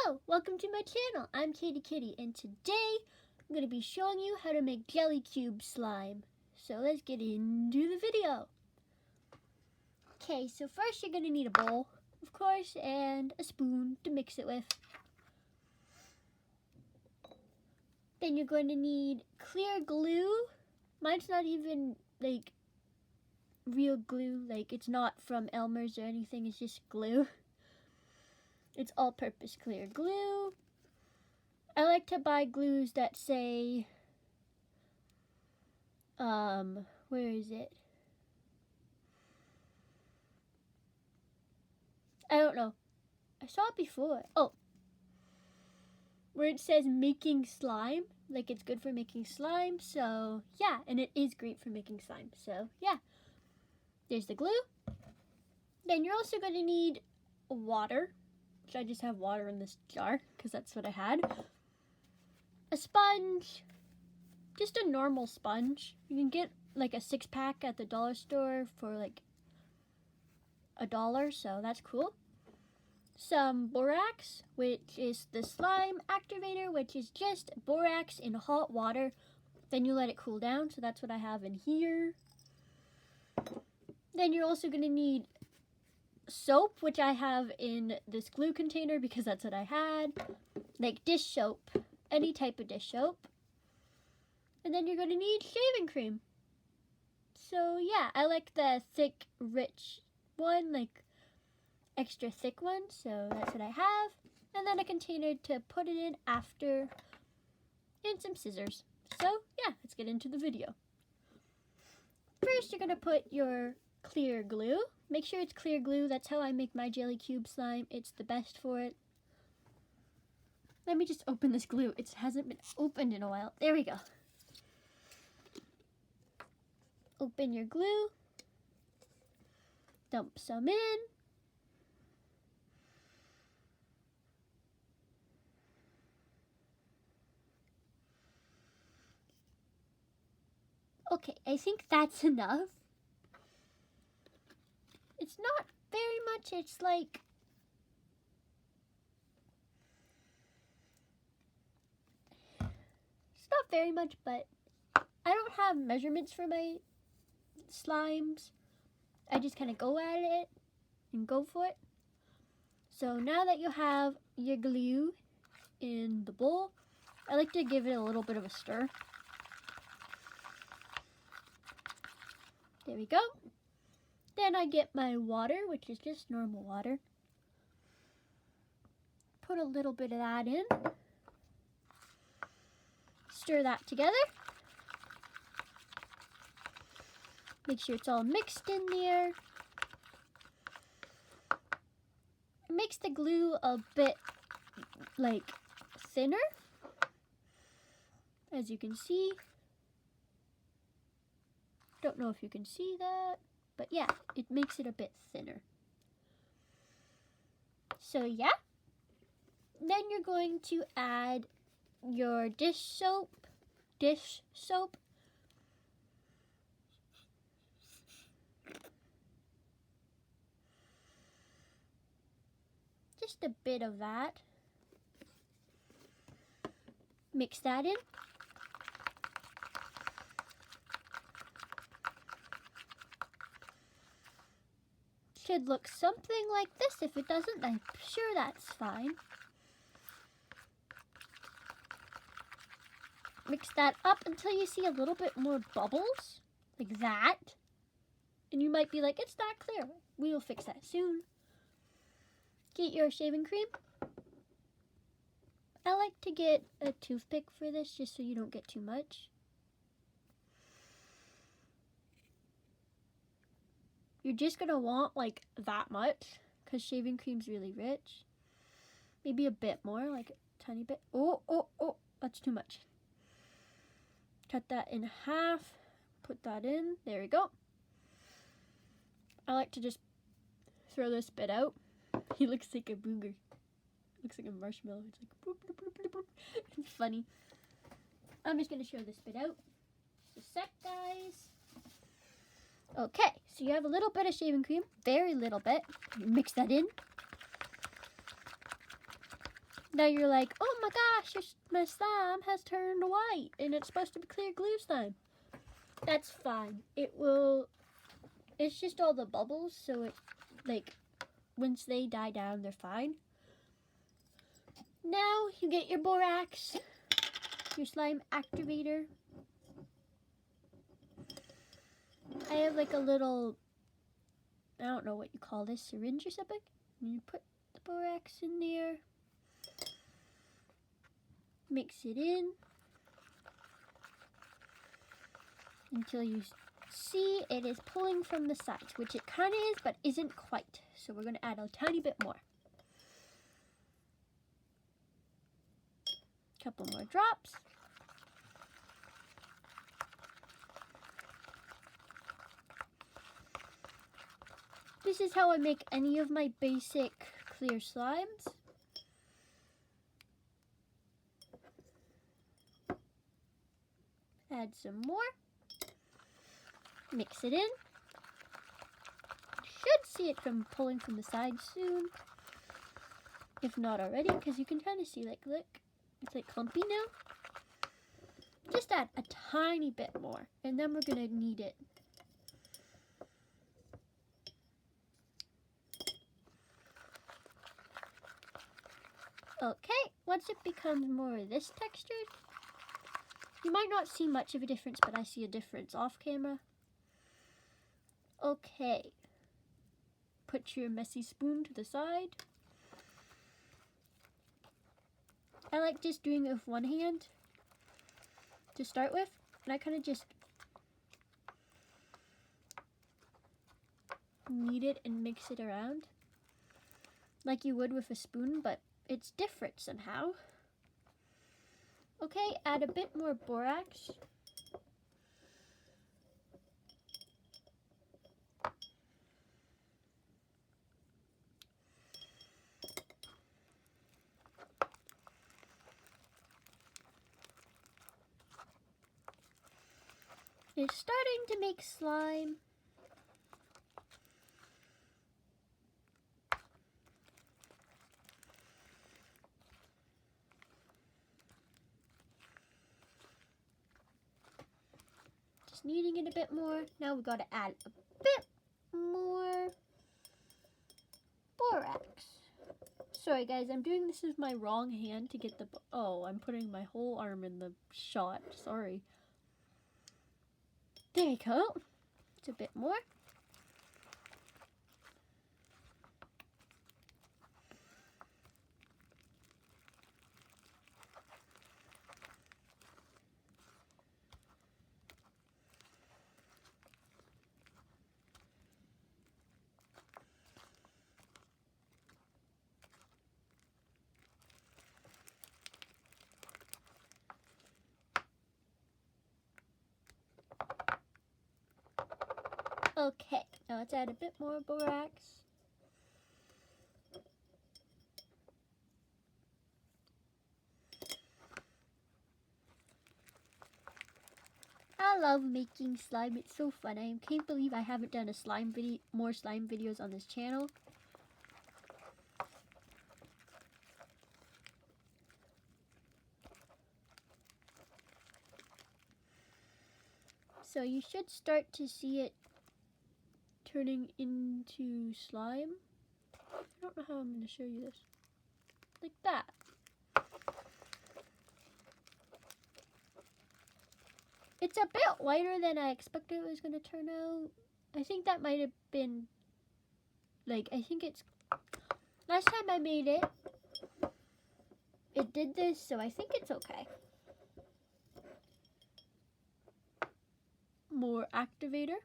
Hello, welcome to my channel. I'm Kaytikitty, and today I'm going to be showing you how to make jelly cube slime. So let's get into the video. Okay, so first you're going to need a bowl, of course, and a spoon to mix it with. Then you're going to need clear glue. Mine's not even like real glue, like it's not from Elmer's or anything, it's just glue. It's all-purpose clear glue. I like to buy glues that say, where is it? I don't know. I saw it before. Oh, where it says making slime, like it's good for making slime. So yeah, and it is great for making slime. So yeah, there's the glue. Then you're also going to need water. I just have water in this jar because that's what I had. A sponge, just a normal sponge. You can get like a 6-pack at the dollar store for like $1, so that's cool. Some borax, which is the slime activator, which is just borax in hot water. Then you let it cool down, so that's what I have in here. Then you're also going to need soap, which I have in this glue container because that's what I had. Like dish soap, any type of dish soap. And then you're going to need shaving cream. So yeah, I like the thick, rich one, like extra thick one. So that's what I have. And then a container to put it in after, and some scissors. So yeah, let's get into the video. First, you're going to put your clear glue. Make sure it's clear glue. That's how I make my jelly cube slime. It's the best for it. Let me just open this glue. It hasn't been opened in a while. There we go. Open your glue. Dump some in. Okay, I think that's enough. It's not very much, it's like, it's not very much, but I don't have measurements for my slimes. I just kind of go at it and go for it. So now that you have your glue in the bowl, I like to give it a little bit of a stir. There we go. Then I get my water, which is just normal water. Put a little bit of that in. Stir that together. Make sure it's all mixed in there. It makes the glue a bit like thinner, as you can see. Don't know if you can see that. But yeah, it makes it a bit thinner. So yeah. Then you're going to add your dish soap. Just a bit of that. Mix that in. Should look something like this. If it doesn't, I'm sure that's fine. Mix that up until you see a little bit more bubbles, like that. And you might be like, it's not clear. We will fix that soon. Get your shaving cream. I like to get a toothpick for this just so you don't get too much. You're just going to want like that much because shaving cream's really rich. Maybe a bit more, like a tiny bit. Oh, that's too much. Cut that in half. Put that in. There we go. I like to just throw this bit out. He looks like a booger. Looks like a marshmallow. It's like boop, boop, boop, boop, boop. It's funny. I'm just going to show this bit out. Just a sec, guys. Okay, so you have a little bit of shaving cream, very little bit. Mix that in. Now you're like, oh my gosh, my slime has turned white and it's supposed to be clear glue slime. That's fine. It's just all the bubbles, so it, like, once they die down, they're fine. Now you get your borax, your slime activator. I have like a little, I don't know what you call this, syringe or something. And you put the borax in there. Mix it in until you see it is pulling from the sides, which it kind of is, but isn't quite. So we're going to add a tiny bit more. Couple more drops. This is how I make any of my basic clear slimes. Add some more. Mix it in. Should see it pulling from the sides soon. If not already, because you can kind of see, like, look. It's like clumpy now. Just add a tiny bit more, and then we're going to knead it. Okay, once it becomes more of this texture, you might not see much of a difference, but I see a difference off camera. Okay, put your messy spoon to the side. I like just doing it with one hand to start with, and I kind of just knead it and mix it around like you would with a spoon, but it's different somehow. Okay, add a bit more borax. It's starting to make slime. Just kneading it a bit more. Now we got to add a bit more borax. Sorry guys, I'm doing this with my wrong hand to get the, oh, I'm putting my whole arm in the shot, sorry. There you go. It's a bit more. Okay, now let's add a bit more borax. I love making slime. It's so fun. I can't believe I haven't done a more slime videos on this channel. So you should start to see it turning into slime. I don't know how I'm going to show you this. Like that. It's a bit whiter than I expected it was going to turn out. I think that might have been, like, I think it's, last time I made it, it did this, so I think it's okay. More activator.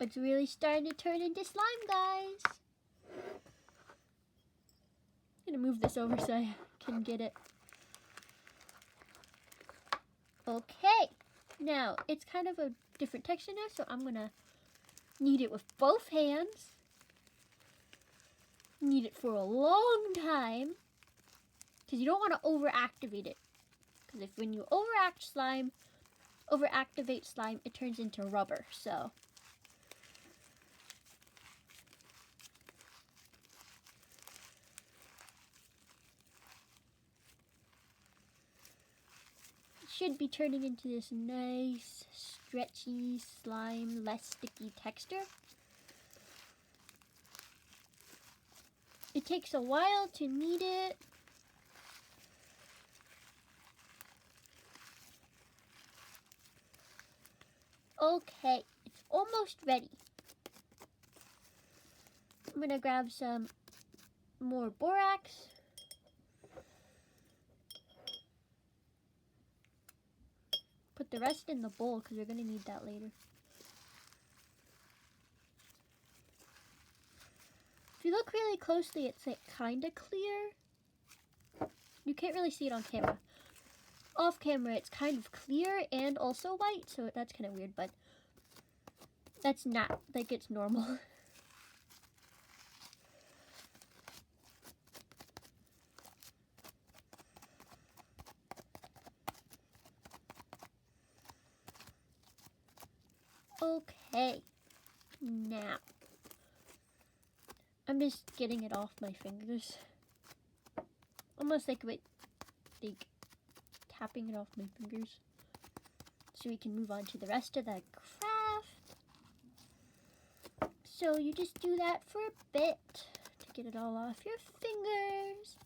It's really starting to turn into slime, guys. I'm going to move this over so I can get it. Okay, now it's kind of a different texture now, so I'm going to knead it with both hands. Knead it for a long time, because you don't want to overactivate it. Because when you overactivate slime, it turns into rubber, so. should be turning into this nice, stretchy slime, less sticky texture. It takes a while to knead it. Okay, it's almost ready. I'm gonna grab some more borax. Put the rest in the bowl because we're gonna need that later. If you look really closely, it's like kind of clear. You can't really see it on camera. Off camera, it's kind of clear and also white, so that's kind of weird, but that's not, like, it's normal. Okay, now, I'm just getting it off my fingers. Almost like tapping it off my fingers. So we can move on to the rest of the craft. So you just do that for a bit to get it all off your fingers.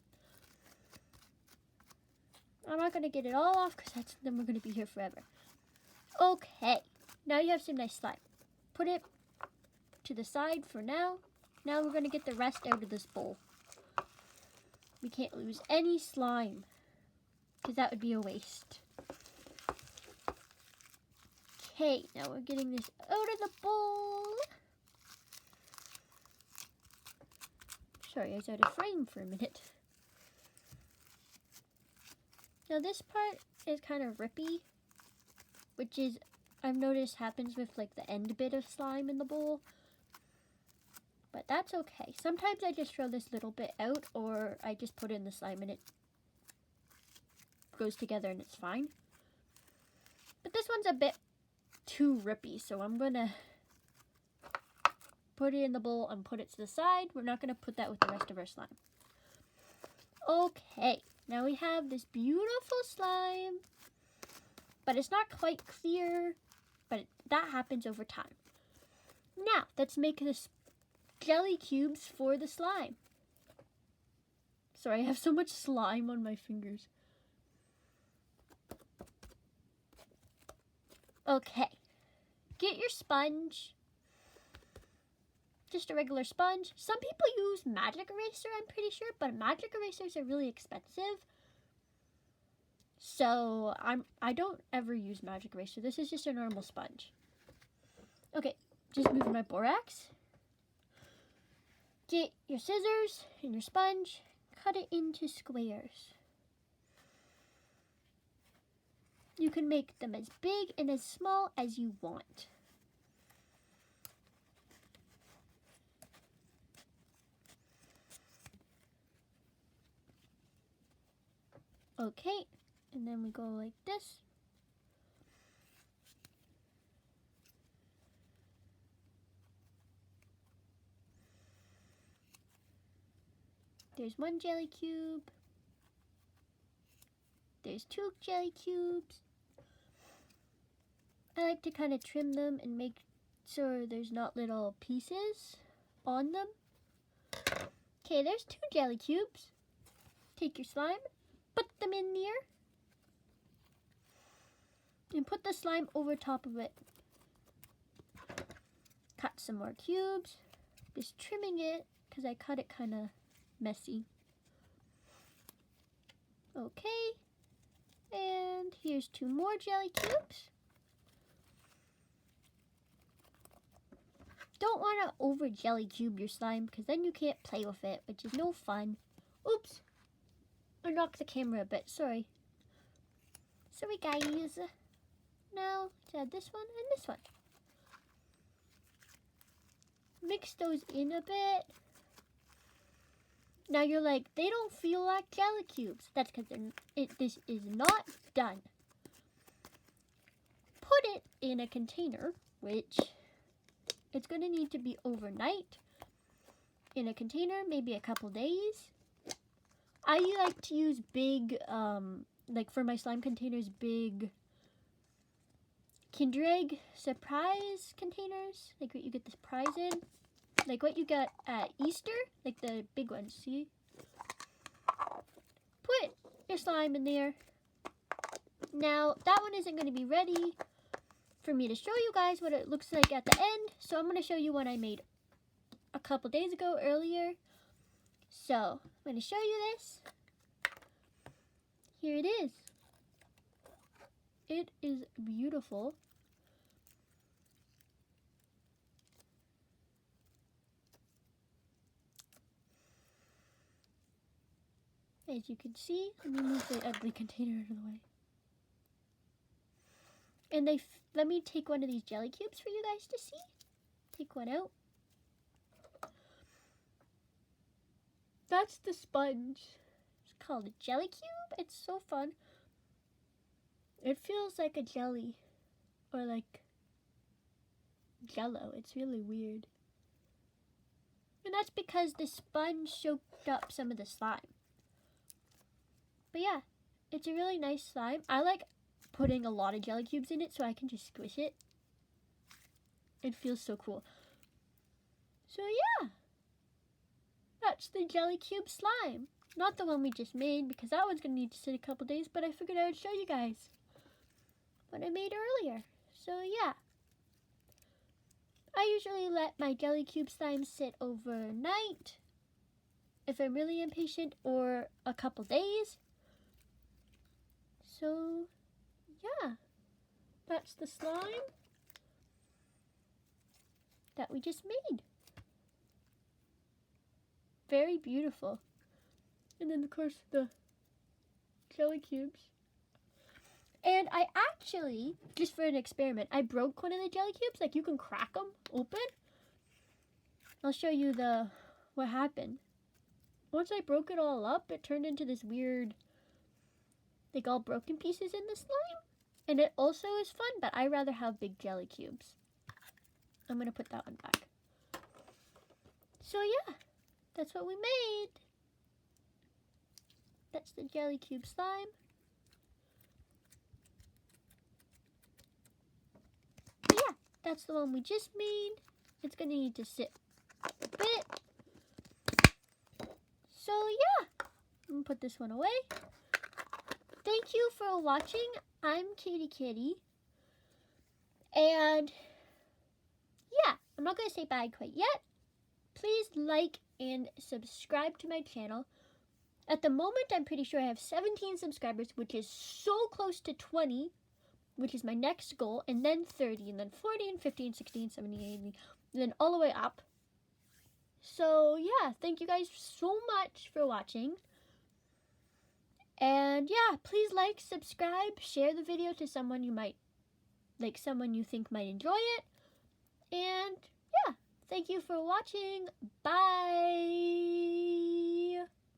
I'm not going to get it all off because then we're going to be here forever. Okay, now you have some nice slime. Put it to the side for now. Now we're going to get the rest out of this bowl. We can't lose any slime because that would be a waste. Okay, now we're getting this out of the bowl. Sorry, I was out of frame for a minute. Now this part is kind of rippy, which is, I've noticed happens with like the end bit of slime in the bowl. But that's okay. Sometimes I just throw this little bit out, or I just put in the slime and it goes together and it's fine. But this one's a bit too rippy, so I'm gonna put it in the bowl and put it to the side. We're not gonna put that with the rest of our slime. Okay, now we have this beautiful slime, but it's not quite clear, but that happens over time. Now, let's make this jelly cubes for the slime. Sorry, I have so much slime on my fingers. Okay, get your sponge. Just a regular sponge. Some people use magic eraser, I'm pretty sure, but magic erasers are really expensive. So I don't ever use magic eraser. This is just a normal sponge. Okay, just moving my borax. Get your scissors and your sponge, cut it into squares. You can make them as big and as small as you want. Okay, and then we go like this. There's one jelly cube. There's 2 jelly cubes. I like to kind of trim them and make sure there's not little pieces on them. Okay, there's 2 jelly cubes. Take your slime, put them in there, and put the slime over top of it. Cut some more cubes. Just trimming it because I cut it kind of messy. Okay, and here's 2 more jelly cubes. Don't want to over jelly cube your slime because then you can't play with it, which is no fun. Oops, I knocked the camera a bit, sorry. Sorry guys. Now let's add this one and this one. Mix those in a bit. Now you're like, they don't feel like jelly cubes. That's because this is not done. Put it in a container, which it's going to need to be overnight in a container, maybe a couple days. I like to use big like for my slime containers, big Kinder Egg surprise containers, like what you get this prize in, like what you got at Easter, like the big ones. See, put your slime in there. Now that one isn't going to be ready for me to show you guys what it looks like at the end, so I'm going to show you one I made a couple days ago earlier. So I'm going to show you this. Here it is. It is beautiful. As you can see, let me move the ugly container out of the way. And let me take one of these jelly cubes for you guys to see. Take one out. That's the sponge. It's called a jelly cube. It's so fun. It feels like a jelly or like jello. It's really weird. And that's because the sponge soaked up some of the slime. But yeah, it's a really nice slime. I like putting a lot of jelly cubes in it so I can just squish it. It feels so cool. So yeah, that's the jelly cube slime. Not the one we just made because that one's going to need to sit a couple days, but I figured I would show you guys what I made earlier. So yeah, I usually let my jelly cube slime sit overnight if I'm really impatient, or a couple days. So yeah, that's the slime that we just made. Very beautiful. And then of course the jelly cubes. And I actually, just for an experiment, I broke one of the jelly cubes. Like, you can crack them open. I'll show you what happened. Once I broke it all up, it turned into this weird, like, all broken pieces in the slime. And it also is fun, but I rather have big jelly cubes. I'm going to put that one back. So yeah, that's what we made. That's the jelly cube slime. But yeah, that's the one we just made. It's going to need to sit a bit. So yeah, I'm going to put this one away. Thank you for watching. I'm Kaytikitty. And yeah, I'm not going to say bye quite yet. Please like and subscribe to my channel. At the moment, I'm pretty sure I have 17 subscribers, which is so close to 20, which is my next goal, and then 30, and then 40, and 50, and 60, and 70, and 80, and then all the way up. So yeah, thank you guys so much for watching. And yeah, please like, subscribe, share the video to someone you think might enjoy it. And yeah, thank you for watching. Bye.